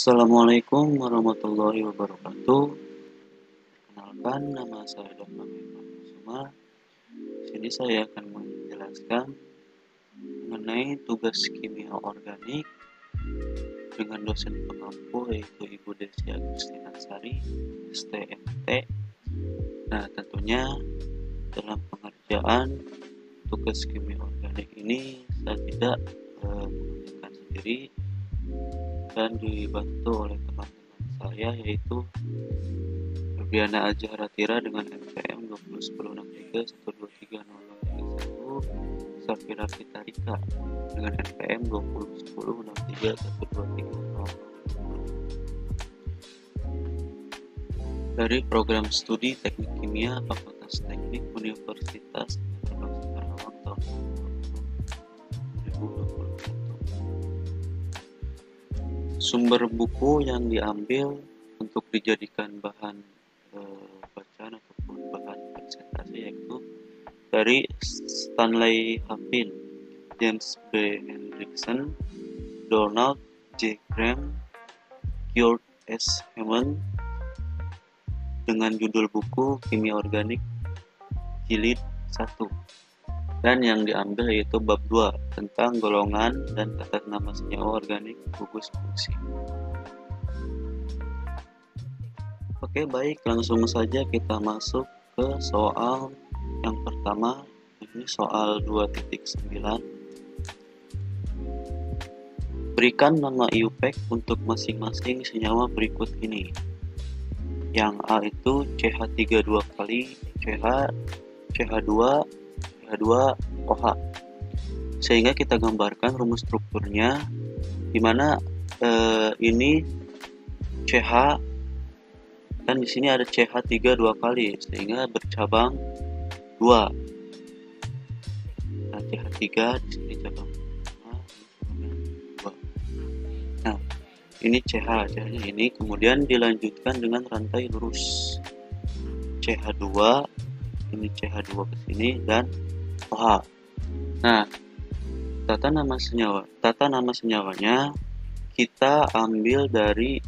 Assalamualaikum warahmatullahi wabarakatuh. Perkenalkan, nama saya Dr. Irfan Kusuma. Di sini saya akan menjelaskan mengenai tugas kimia organik dengan dosen pengampu yaitu Ibu Desi Agustinsari, STMT. Nah, tentunya dalam pengerjaan tugas kimia organik ini saya tidak mengerjakan sendiri dan dibantu oleh teman-teman saya yaitu Febriana Aja Haratira dengan NPM 201063123031, Safira Fitarika dengan NPM 2010631330. Dari program studi Teknik Kimia Fakultas Teknik Universitas Terbangsa Karawang tahun 2021. Sumber buku yang diambil untuk dijadikan bahan bacaan ataupun bahan presentasi yaitu dari Stanley Hapin, James B. Hendrickson, Donald J. Graham, Kurt S. Hammond dengan judul buku Kimia Organik Jilid 1, dan yang diambil yaitu bab 2 tentang golongan dan tata nama senyawa organik gugus fungsi. Oke, baik, langsung saja kita masuk ke soal yang pertama. Ini soal 2.9. Berikan nama IUPAC untuk masing-masing senyawa berikut ini. Yang A itu CH3 2 kali CH, CH2, CH2, OH. Sehingga kita gambarkan rumus strukturnya, di mana ini CH dan di sini ada CH3 2 kali sehingga bercabang 2. Nah, CH3 di sini cabang 2. Nah, ini CH-nya ini kemudian dilanjutkan dengan rantai lurus. CH2, ini CH2 ke sini dan OH. Nah, tata nama senyawanya kita ambil dari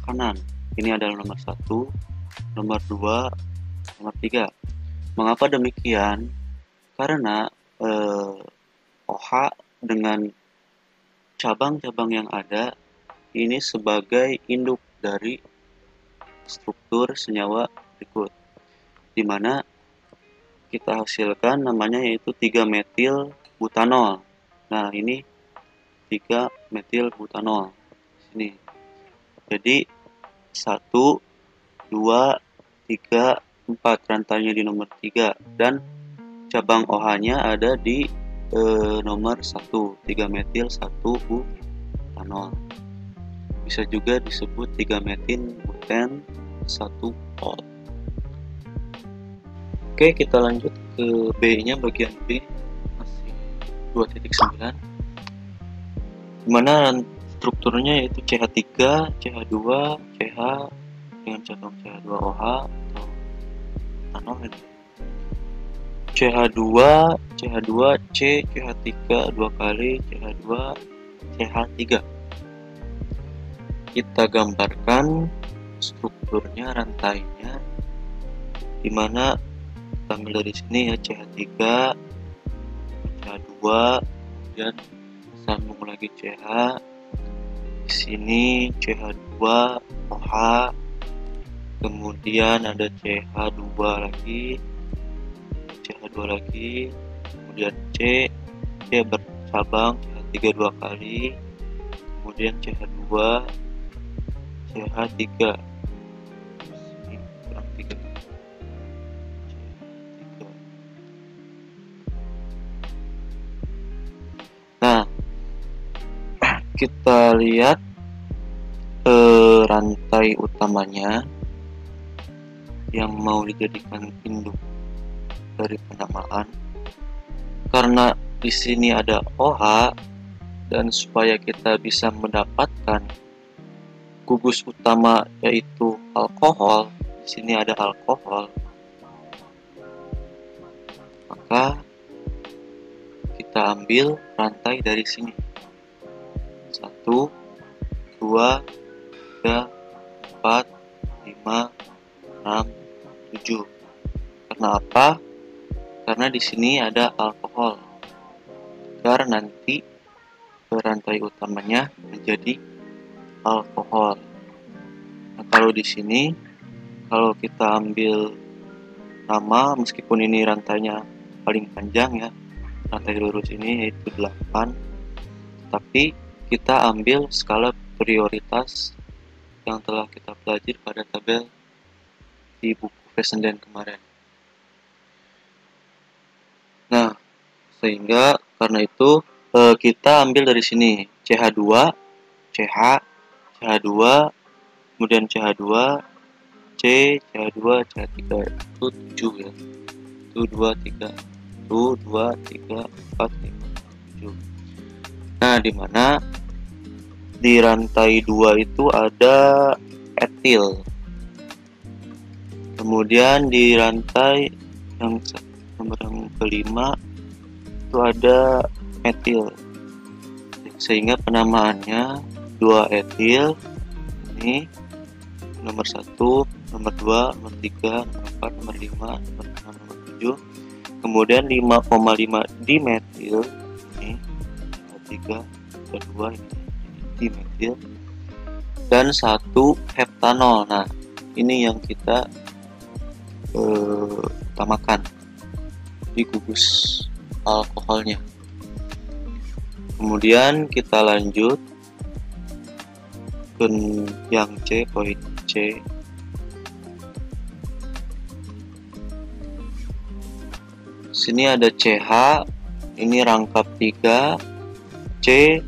kanan. Ini adalah nomor 1, nomor 2, nomor 3. Mengapa demikian? Karena OH dengan cabang-cabang yang ada ini sebagai induk dari struktur senyawa berikut, di mana kita hasilkan namanya yaitu 3-metil butanol. Nah, ini 3-metil butanol sini. Jadi 1, 2, 3, 4 rantainya di nomor 3 dan cabang OH-nya ada di nomor 1, 3-metil 1 butanol. Bisa juga disebut 3-metil buten 1 ol. Oke, kita lanjut ke B-nya, bagian B masih 2.9, dimana strukturnya yaitu CH3, CH2, CH dengan cabang CH2OH atau butanol ini. CH2, CH2C, CH3 2 kali CH2, CH3. Kita gambarkan strukturnya, rantainya, di mana kita ambil dari sini ya CH3, CH2, kemudian sambung lagi CH, di sini CH2 OH, kemudian ada CH2 lagi, CH2 lagi, kemudian C bercabang CH3 2 kali, kemudian CH2, CH3, ini kurang 3, CH3. Nah, kita lihat rantai utamanya yang mau dijadikan induk dari penamaan. Karena di sini ada OH, dan supaya kita bisa mendapatkan gugus utama yaitu alkohol, di sini ada alkohol, maka kita ambil rantai dari sini 1, 2, 2, 3, 4, 5, 6, 7. Karena apa? Karena di sini ada alkohol. Agar nanti rantai utamanya menjadi alkohol. Nah, kalau di sini, kalau kita ambil nama, meskipun ini rantainya paling panjang ya, rantai lurus ini yaitu 8, tapi kita ambil skala prioritas yang telah kita pelajari pada tabel di buku Fessenden kemarin. Nah, sehingga karena itu kita ambil dari sini CH2, CH, CH2, kemudian CH2, C, CH2, CH3 itu 7 ya. 1, 2, 3, 1, 2, 3, 4, 5, 7. Nah, di mana di rantai 2 itu ada etil. Kemudian di rantai yang nomor yang kelima itu ada metil. Sehingga penamaannya 2 etil ini nomor 1, nomor 2, nomor 3, nomor 4, nomor 5, nomor 6, nomor 7. Kemudian 5,5 dimetil ini 3, 2 ini dimetil, dan 1 heptanol. Nah, ini yang kita utamakan di gugus alkoholnya. Kemudian kita lanjut ke yang C, poin C. Sini ada CH, ini rangkap 3, C,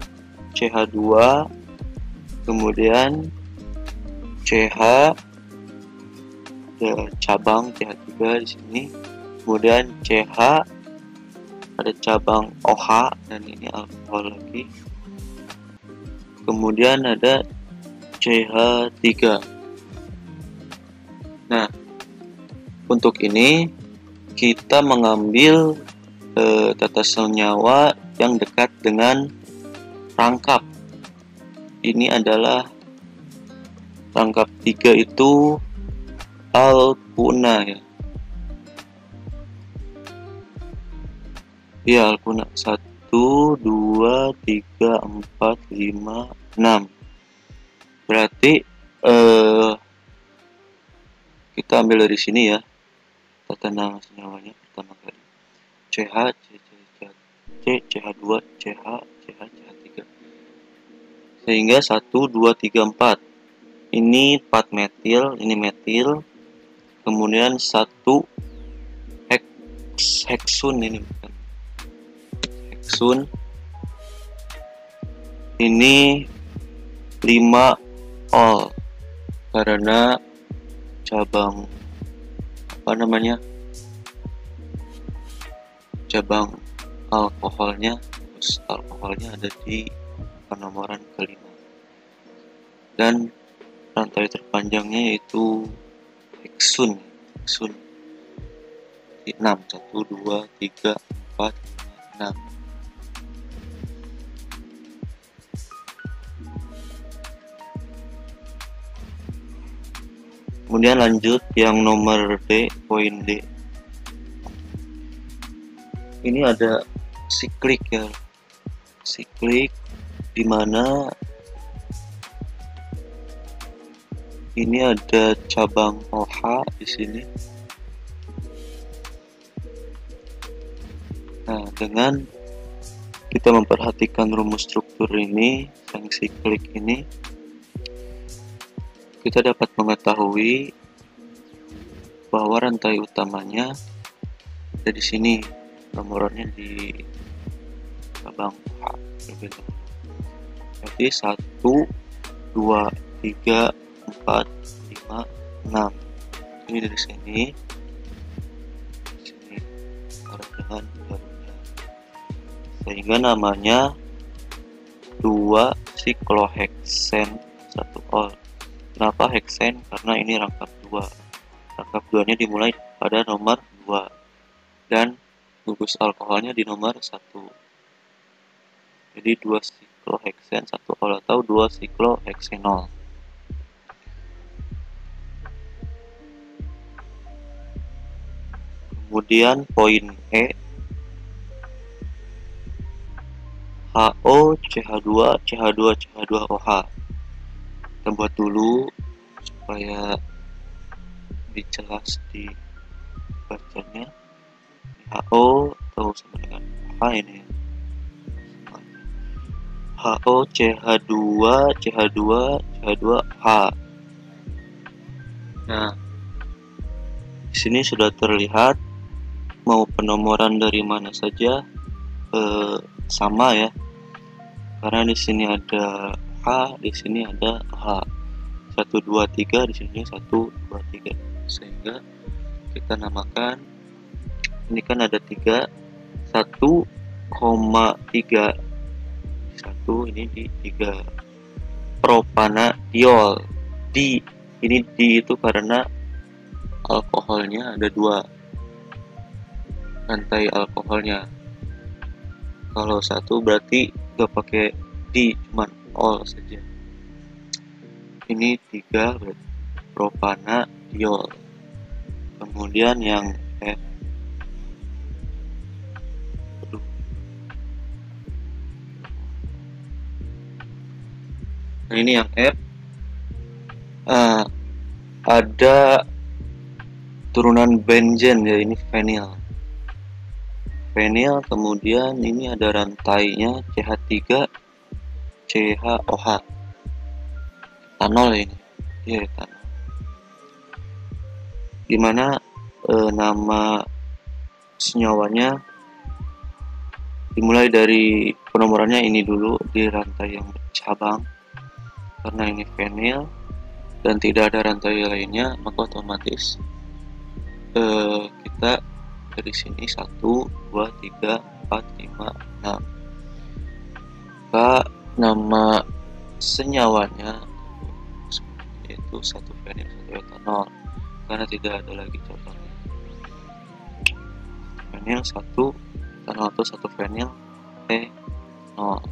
CH2, kemudian CH, ada cabang CH3 di sini, kemudian CH, ada cabang OH, dan ini alkohol lagi, kemudian ada CH3. Nah, untuk ini kita mengambil tata senyawa yang dekat dengan rangkap. Ini adalah rangkap 3 itu alkuna ya. Ya, alkuna 1, 2, 3, 4, 5, 6. Berarti kita ambil dari sini ya tata nama senyawanya pertama kali. CH, CH2, CH, CH, CH3. Sehingga 1, 2, 3, 4. Ini 4 metil, ini metil. Kemudian 1 heksun, ini bukan heksun. Ini 5 ol, karena cabang cabang alkoholnya, terus alkoholnya ada di penomoran kelima, dan rantai terpanjangnya yaitu heksun 6, 1, 2, 3, 4, 5, 6. Kemudian lanjut yang nomor D, poin D. Ini ada siklik ya, siklik di mana ini ada cabang OH di sini. Nah, dengan kita memperhatikan rumus struktur ini, yang siklik ini, kita dapat mengetahui bahwa rantai utamanya ada di sini, nomornya di cabang H. Jadi 1, 2, 3, 4, 5, 6. Ini dari sini dengan barunya, sehingga namanya 2 sikloheksen 1 ol. Kenapa heksen? Karena ini rangkap 2. Rangkap 2-nya dimulai pada nomor 2 dan gugus alkoholnya di nomor 1. Jadi 2 sikloheksen 1 ol atau 2 sikloheksenol. Kemudian poin E, HO CH2 CH2 CH2OH. Kita buat dulu supaya lebih jelas di bacanya. HO atau sama dengan OH ini ya. HO CH2 CH2 CH2H. Nah, di sini sudah terlihat mau penomoran dari mana saja sama ya, karena di sini ada H, di sini ada H, 1 2 3, di sini 1 2 3, sehingga kita namakan ini kan ada 3, 1,3, 1 ini di 3 propanadiol. Di ini di itu karena alkoholnya ada 2 rantai alkoholnya. Kalau 1 berarti gak pakai di, cuman ol saja. Ini 3 berarti propanadiol. Kemudian yang F, nah ini yang F, ada turunan benzen ya, ini fenil. Kemudian ini ada rantainya CH3 CHOH, etanol ini ya, etanol. Dimana nama senyawanya dimulai dari penomorannya ini dulu di rantai yang bercabang, karena ini fenil dan tidak ada rantai lainnya, maka otomatis kita dari sini 1 2 3 4 5 6, maka nama senyawanya yaitu 1 fenil 1 etanol, karena tidak ada lagi cabangnya. Fenil 1 etanol atau 1 fenil etanol,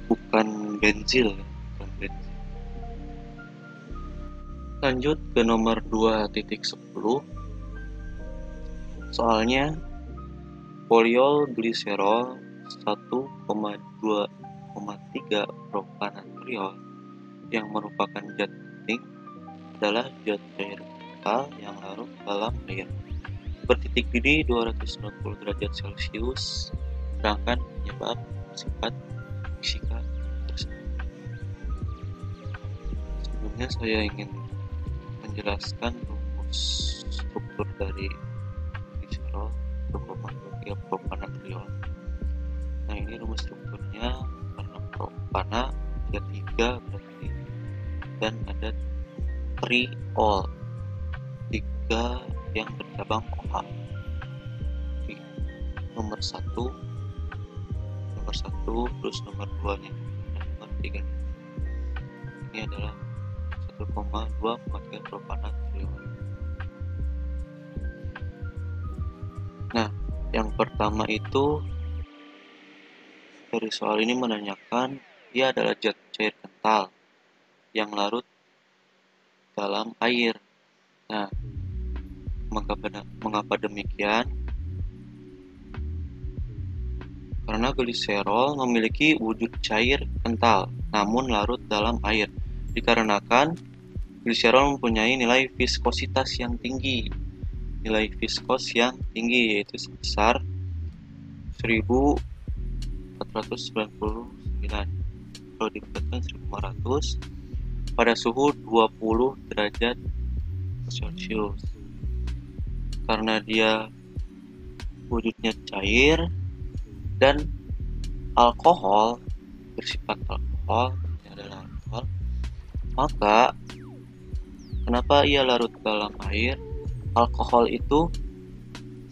bukan benzil ya, bukan benzil. Lanjut ke nomor 2.10. Soalnya poliol gliserol 1,2,3 propanatriol yang merupakan zat penting adalah zat cair kental yang larut dalam air bertitik didih 290 derajat Celcius, sedangkan penyebab sifat fisika tersebut. Sebelumnya saya ingin menjelaskan rumus struktur dari gliserol 1,3 propanatriol. Nah, ini rumus strukturnya, karena propana ada 3 berarti, dan ada triol 3 yang bercabang OH. Nomor 1 terus nomor 2 nya, nomor 3 nya. Ini adalah 1,2,3 propanatriol. Nah, yang pertama itu dari soal ini menanyakan dia adalah zat cair kental yang larut dalam air. Nah, mengapa demikian? Karena gliserol memiliki wujud cair kental namun larut dalam air, dikarenakan gliserol mempunyai nilai viskositas yang tinggi. Nilai viskos yang tinggi yaitu sebesar 1499, kalau dikatakan 1500 pada suhu 20 derajat Celcius. Karena dia wujudnya cair dan alkohol, bersifat alkohol, ini adalah alkohol, maka kenapa ia larut dalam air? Alkohol itu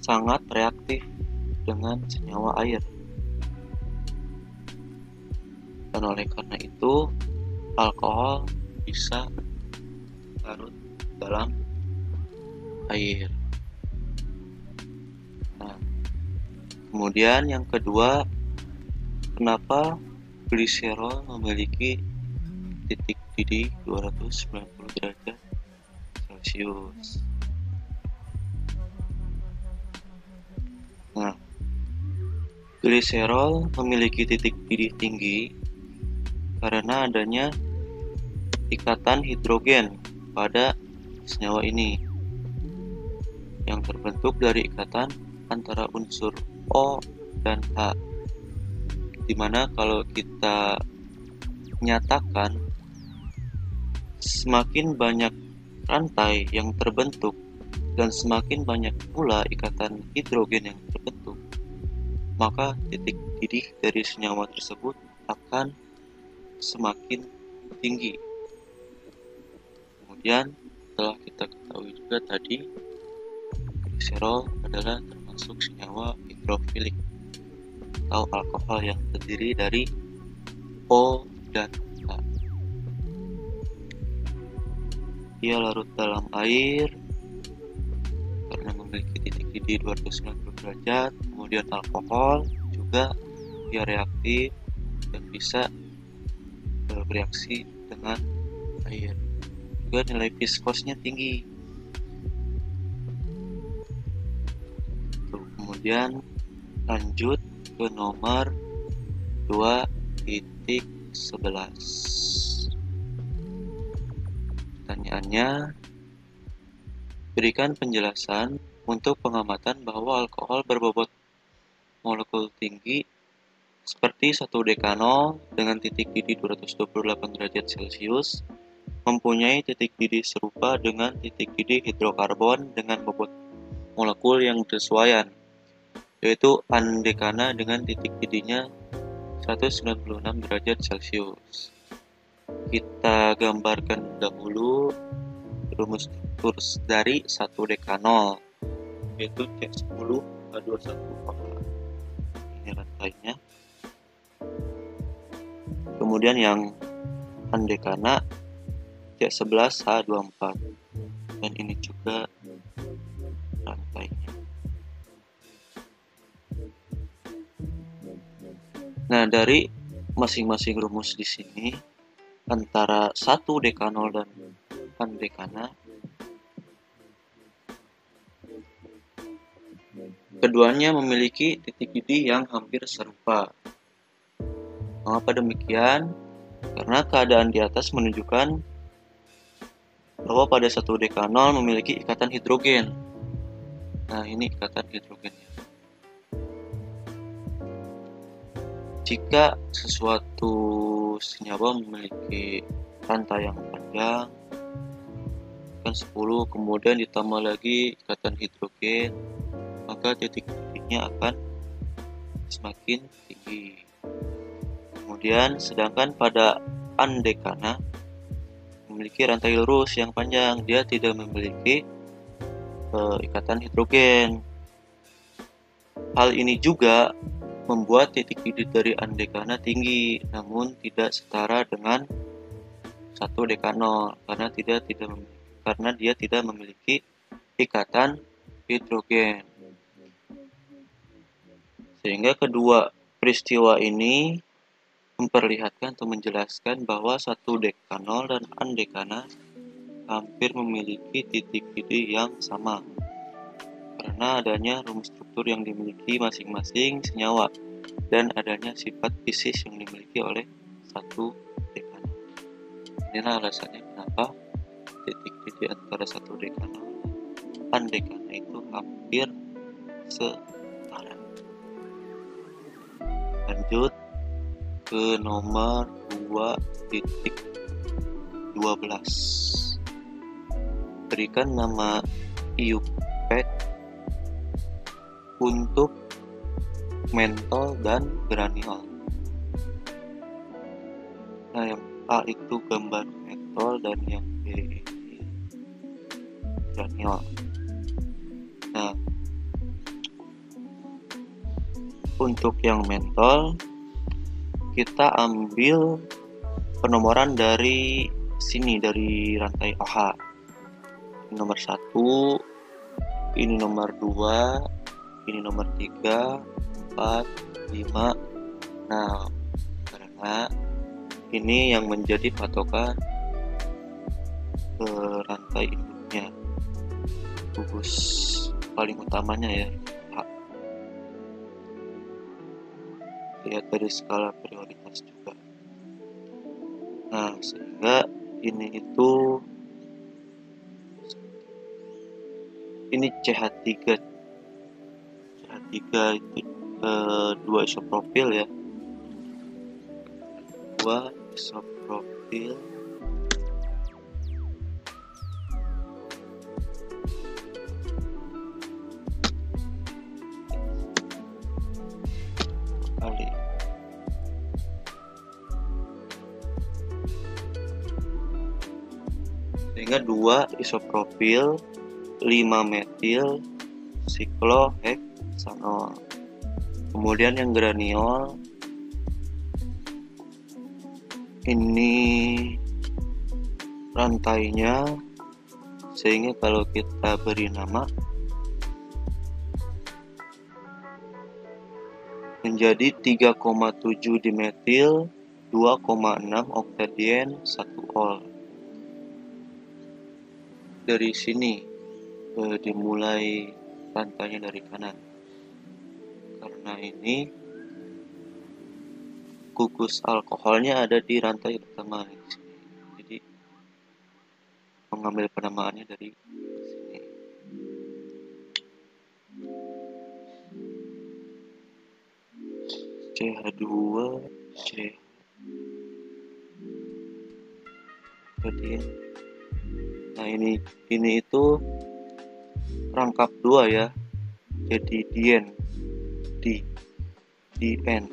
sangat reaktif dengan senyawa air, dan oleh karena itu alkohol bisa larut dalam air. Nah, kemudian yang kedua, kenapa gliserol memiliki titik didih 290 derajat Celcius? Nah, gliserol memiliki titik didih tinggi karena adanya ikatan hidrogen pada senyawa ini yang terbentuk dari ikatan antara unsur O dan H, dimana kalau kita nyatakan semakin banyak rantai yang terbentuk dan semakin banyak pula ikatan hidrogen yang terbentuk, maka titik didih dari senyawa tersebut akan semakin tinggi. Kemudian setelah kita ketahui juga tadi, gliserol adalah termasuk senyawa hidrofilik atau alkohol yang terdiri dari O dan H. Ia larut dalam air karena memiliki titik didih 290 derajat. Kemudian alkohol juga ia reaktif dan bisa bereaksi dengan air. Juga nilai viskosnya tinggi. Kemudian lanjut ke nomor 2.11. Pertanyaannya, berikan penjelasan untuk pengamatan bahwa alkohol berbobot molekul tinggi seperti 1 dekanol dengan titik didih 228 derajat Celcius mempunyai titik didih serupa dengan titik didih hidrokarbon dengan bobot molekul yang bersesuaian, yaitu andekana dengan titik didihnya 196 derajat Celcius. Kita gambarkan dahulu rumus struktur dari 1 dekanol, yaitu C10H21OH. Ini rantainya. Kemudian yang andekana C11H24, dan ini juga rantainya. Nah, dari masing-masing rumus di sini antara 1 dekanol dan andekana, keduanya memiliki titik didih yang hampir serupa. Mengapa demikian? Karena keadaan di atas menunjukkan bahwa pada 1 dekanol memiliki ikatan hidrogen. Nah, ini ikatan hidrogennya. Jika sesuatu senyawa memiliki rantai yang panjang, kan 10, kemudian ditambah lagi ikatan hidrogen, maka titik didihnya akan semakin tinggi. Kemudian sedangkan pada andekana memiliki rantai lurus yang panjang, dia tidak memiliki ikatan hidrogen. Hal ini juga membuat titik didih dari andekana tinggi, namun tidak setara dengan 1 dekanol karena dia tidak memiliki ikatan hidrogen. Sehingga kedua peristiwa ini memperlihatkan atau menjelaskan bahwa 1 dekanol dan andekana hampir memiliki titik didih yang sama karena adanya rumus struktur yang dimiliki masing-masing senyawa dan adanya sifat fisis yang dimiliki oleh 1 dekanol. Inilah alasannya kenapa titik didih antara 1 dekanol dan andekana itu hampir setara. Lanjut ke nomor 2.12. Berikan nama IUPAC untuk mentol dan granul. Nah, yang A itu gambar mentol dan yang B ini granul. Nah, untuk yang mentol kita ambil penomoran dari sini, dari rantai OH. Ini nomor 1, ini nomor 2, ini nomor 3, 4, 5, Nah, karena ini yang menjadi patokan ke rantai induknya, gugus paling utamanya ya, H. Lihat dari skala prioritas juga. Nah, sehingga ini CH3 itu dua isopropil ya, kali sehingga 2 isopropil 5 metil sikloheksanol. Kemudian yang graniol ini rantainya, sehingga kalau kita beri nama menjadi 3,7 dimetil 2,6 oktadien 1 ol. Dari sini dimulai rantainya dari kanan, karena ini gugus alkoholnya ada di rantai pertama di sini. Jadi mengambil penamaannya dari sini. CH2 C. Kemudian nah ini itu rangkap 2 ya. Jadi dien dien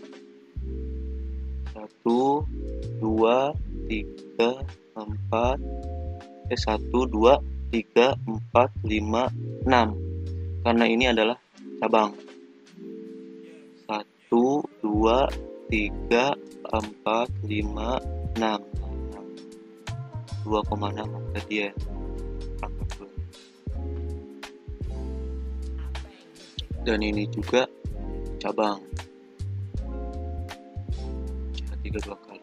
1 2 3 4 1 2 3 4 5 6, karena ini adalah cabang. 1 2 3 4 5 6 2,6 oktadien rangkap 2. Dan ini juga cabang, CH3 2 kali.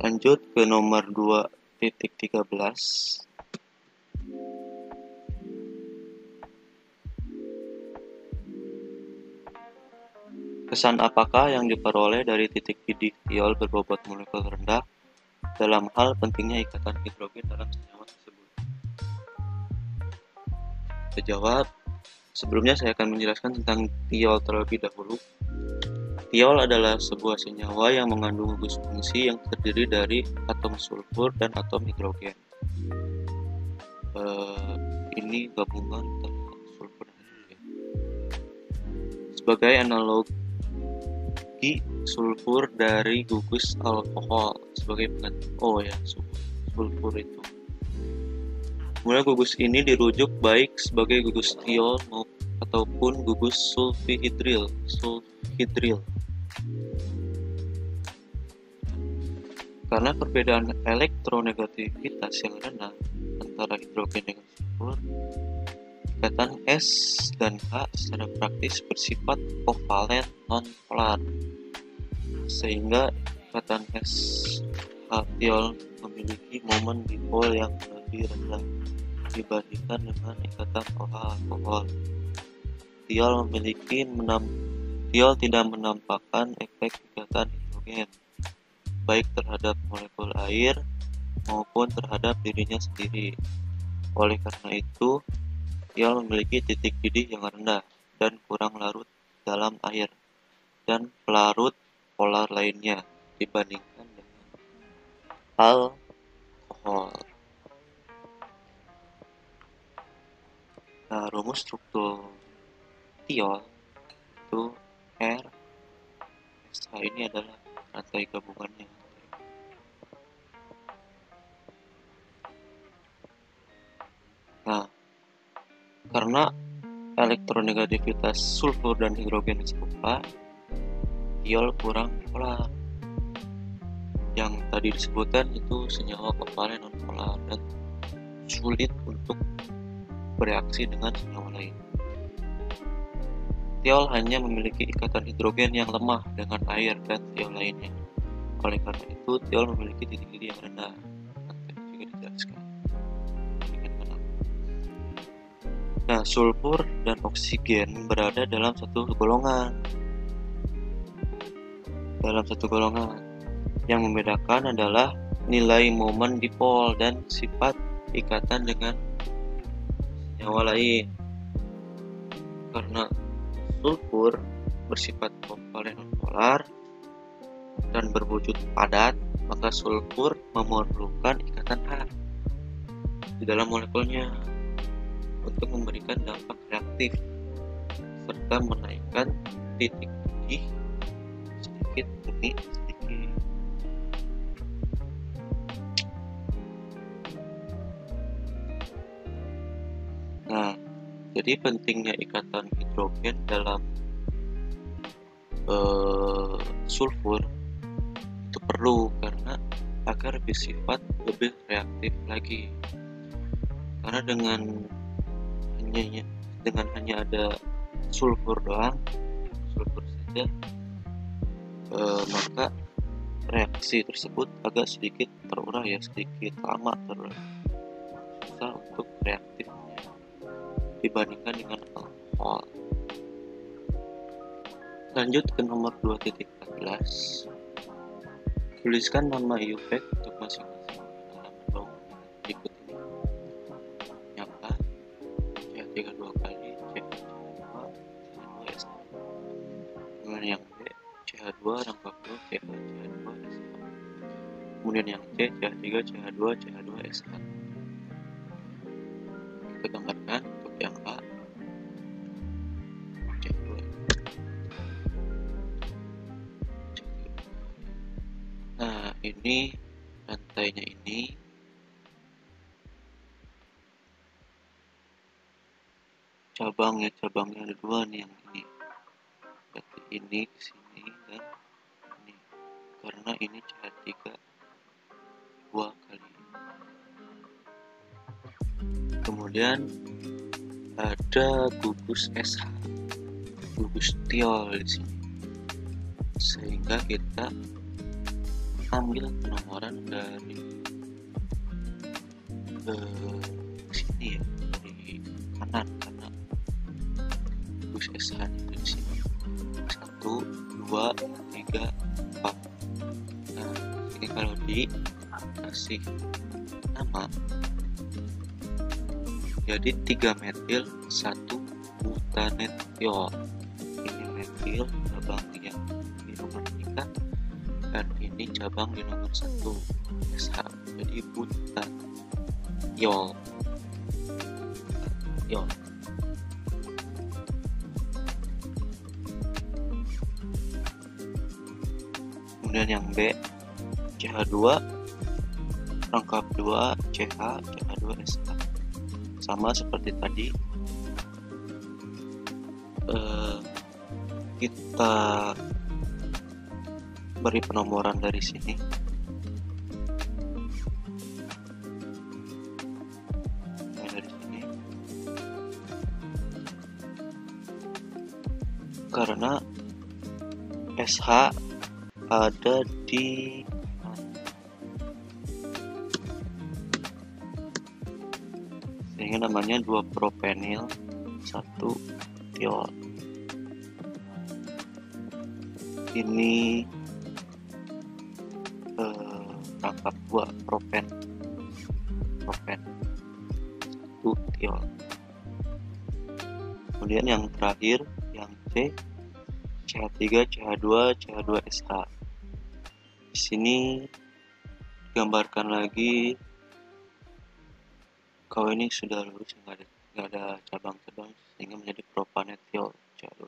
Lanjut ke nomor 2.13. Kesan apakah yang diperoleh dari titik pidih tiol berbobot molekul rendah dalam hal pentingnya ikatan hidrogen dalam senyawa tersebut? Kita jawab. Sebelumnya saya akan menjelaskan tentang tiol terlebih dahulu. Tiol adalah sebuah senyawa yang mengandung gugus fungsi yang terdiri dari atom sulfur dan atom hidrogen. Ini gabungan antara sulfur dan hidrogen. Sebagai analogi sulfur dari gugus alkohol sebagai pengganti sulfur itu. Kemudian gugus ini dirujuk baik sebagai gugus tiol ataupun gugus sulfhidril. Karena perbedaan elektronegativitas yang rendah antara hidrogen dengan sulfur, ikatan S dan H secara praktis bersifat kovalen non-polar, sehingga ikatan S-H tiol memiliki momen dipol yang lebih rendah dibandingkan dengan ikatan OH alkohol. Tiol tidak menampakkan efek ikatan hidrogen baik terhadap molekul air maupun terhadap dirinya sendiri. Oleh karena itu, tiol memiliki titik pidih yang rendah dan kurang larut dalam air dan pelarut polar lainnya dibandingkan dengan alkohol. Nah, rumus struktur tiol itu R SH ini adalah rantai gabungannya. Nah, karena elektronegativitas sulfur dan hidrogen serupa, tiol kurang polar. Yang tadi disebutkan itu senyawa kovalen non-polar dan sulit untuk bereaksi dengan senyawa lain. tiol hanya memiliki ikatan hidrogen yang lemah dengan air dan tiol lainnya. Oleh karena itu, tiol memiliki titik lidih yang rendah. Nanti juga dijelaskan. Nah, sulfur dan oksigen berada dalam satu golongan. Yang membedakan adalah nilai momen dipol dan sifat ikatan dengan senyawa lain. Karena sulfur bersifat kovalen nonpolar dan berwujud padat, maka sulfur memerlukan ikatan H di dalam molekulnya untuk memberikan dampak reaktif serta menaikkan titik lidih sedikit demi sedikit. Nah, jadi pentingnya ikatan hidrogen dalam sulfur itu perlu karena agar bersifat lebih reaktif lagi. Karena dengan hanya ada sulfur saja, maka reaksi tersebut agak sedikit terurai ya, sedikit lama terurai, susah untuk reaktifnya dibandingkan dengan alkohol. Lanjut ke nomor 2.14. Tuliskan nama IUPAC untuk masing-masing dalam dong berikut ini. Yang A, CH3 2 kali, CH2, CH2SH. Kemudian yang B, CH2 rangkap 2, CH2SH. Kemudian yang C, CH3, CH2, CH2SH. Kita gambarkan untuk yang A, CH2. Nah, ini rantainya ini cabangnya ada dua nih, yang ini. Berarti ini ke sini dan ini. Karena ini CH3 2 kali. Kemudian ada gugus SH, gugus tiol di sini. Sehingga kita ambil penomoran dari sini ya, dari kanan, karena gugus SH di sini 1, 2, 3, 4. Nah, ini kalau dikasih nama jadi 3 metil 1 butanetiol. Ini metil cabang yang di nomor 3 dan ini cabang di nomor 1 SH, jadi butatiol. Kemudian yang B, CH2 rangkap 2 CH, CH2SH. Sama seperti tadi, kita beri penomoran dari sini. Dari sini. Karena SH ada di sehingga namanya 2 propenil 1 tiol. Ini rangkap 2 propen 1 tiol. Kemudian yang terakhir yang C, CH3 CH2 CH2SH. Di sini gambarkan lagi kalau ini sudah lurus, nggak ada cabang-cabang sehingga menjadi propanetiol CH2.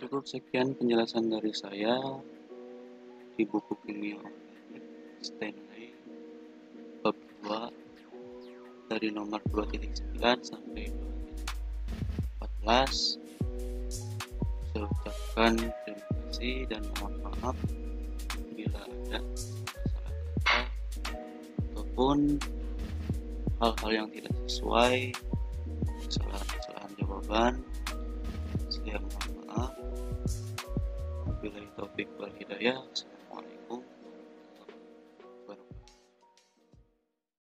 Cukup sekian penjelasan dari saya di buku kimia Stanley bab 2 dari nomor 2.9 sampai 2.14. Saya ucapkan terima kasih dan mohon maaf bila ada salah kata ataupun hal-hal yang tidak sesuai, kesalahan jawaban. Wabillahi taufiq wal hidayah. Assalamualaikum